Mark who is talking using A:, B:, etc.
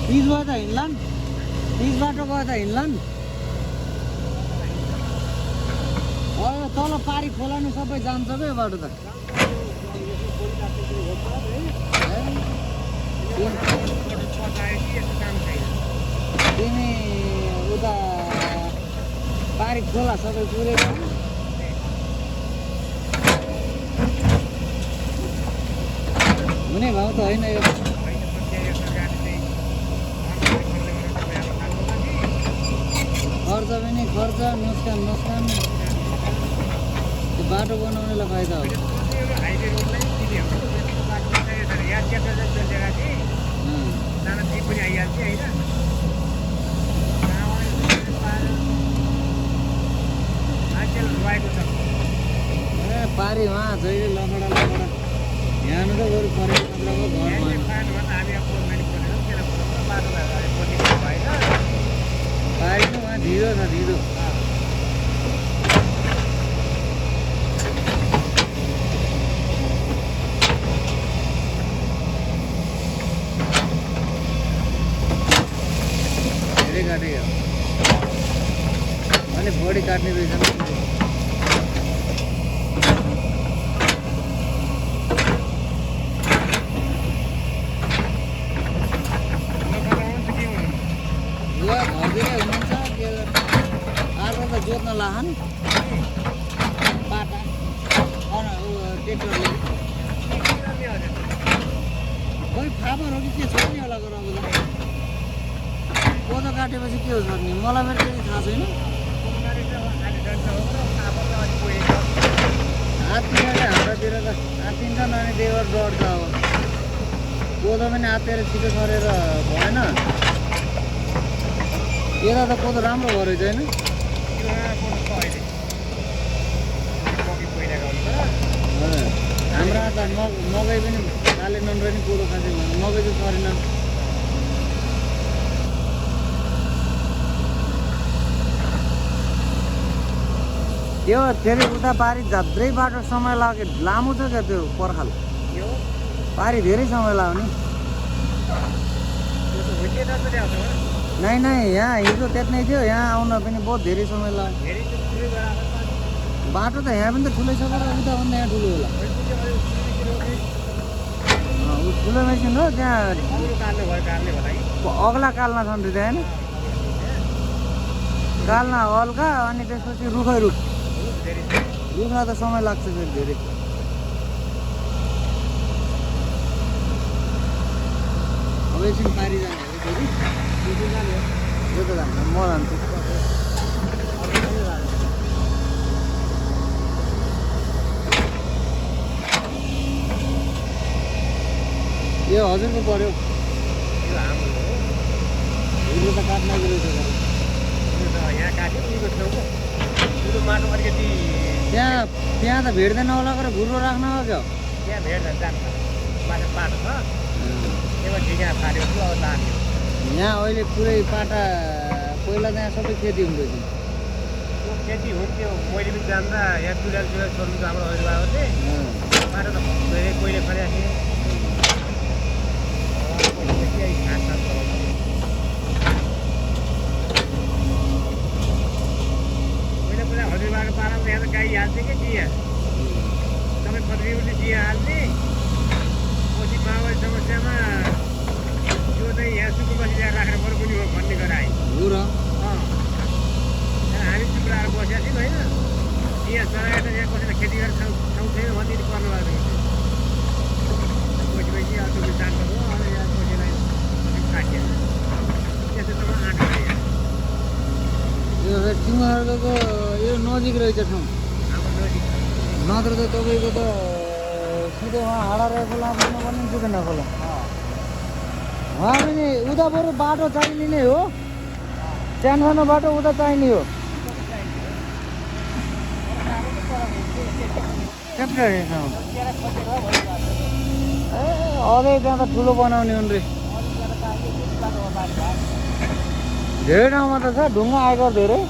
A: पिचबाट त हिँड्ला नि पिचबाट गयो त हिँड्ला नि तल पारी खोलानु सबै जान्छ क्या यो बाटो त तिमी उता पारी खोला सबै पुरेर हुने भाउ त होइन यो खर्च पनि खर्च नोक्सान नोक्सान त्यो बाटो बनाउनेलाई फाइदा हो पारी वहाँ जहिले लफडा लफडा यहाँ त बरु परेको मात्रको पारी त वहाँ ढिलो छ ढिलो धेरै काटेको अनि बढी काट्ने रहेछ जोत्न लाहन पाटा ट्रेक्टरले खोइ फापर हो कि के छोड्ने होला गर कोदो काटेपछि के हो छोड्ने मलाई मेरो त्यही थाहा छैन हात्तीले हाम्रोतिर त हात्तिन्छ ननि देवर डढ्छ अब कोदो पनि हातेर छिटो छरेर भएन यता त कोदो राम्रो भयो रहेछ होइन हाम्रा त मकै पनि चालेनन् र नि कोदो खाँदै मकै चाहिँ सरेनन् त्यो फेरि उता पारी झाद्रै बाटो समय लाग्यो लामो छ क्या त्यो पर्खाल पारी धेरै समय लाग्यो नि नै यहाँ हिजो त्यत्नै थियो यहाँ आउन पनि बहुत धेरै समय लाग्यो बाटो त यहाँ पनि त ठुलै छ तर उता भन्दा यहाँ ठुलो होला ठुलो मेसिन हो त्यहाँ अग्ला काल्ना छन् रे त्यहाँ होइन काल्ना हल्का अनि त्यसपछि रुखै रुख रुखमा त समय लाग्छ फेरि धेरै अब एकछिन पारी जाने हो फेरि यो त जान्छ म जान्छु यो हजुरको पर्यो हिजो त काट्न गएको त्यहाँ त भेट्दैन होला गरेर घुर्रो राख्न हो क्या यहाँ अहिले पुरै पाटा पहिला त यहाँ सबै खेती हुँदैछ
B: खेती हुन्थ्यो मैले पनि जान्दा यहाँ चुडाल छोड्नु हाम्रो हजुरबाबु थिएँ बाटो त धेरै कोहीले खनेको थिएँ पहिला हजुरबाको पारामा यहाँ त गाई हाल्थ्यो क्या चिया तपाईँ खत्री उठ्ने चिया हाल्ने पछि माओवादी समस्यामा त्यो चाहिँ यहाँ सुकुम्बासी ल्याएर राखेर बरु पनि हो भन्ने गराए
A: हो र
B: हामी चुप्राएर बसेका थियौँ होइन चिया चलाएर त यहाँ कसैलाई खेती गरेर ठाउँ छैन भन्ने पर्नु लाग्यो पछि अब त्यो जान्छ हो अनि यहाँ कसैलाई काटिएन त्यस्तो तपाईँ आँटा
A: यो तिमीहरूको यो नजिक रहेछ ठाउँ नत्र त तपाईँको त सिधै उहाँ हाडा रहेको खोला पनि सुकेन खोला उहाँ पनि उता बरु बाटो चाहिने हो सानो सानो बाटो उता चाहिने हो अझै त्यहाँ त ठुलो बनाउने हुन् रे धेरै ठाउँमा त छ ढुङ्गा आएको धेरै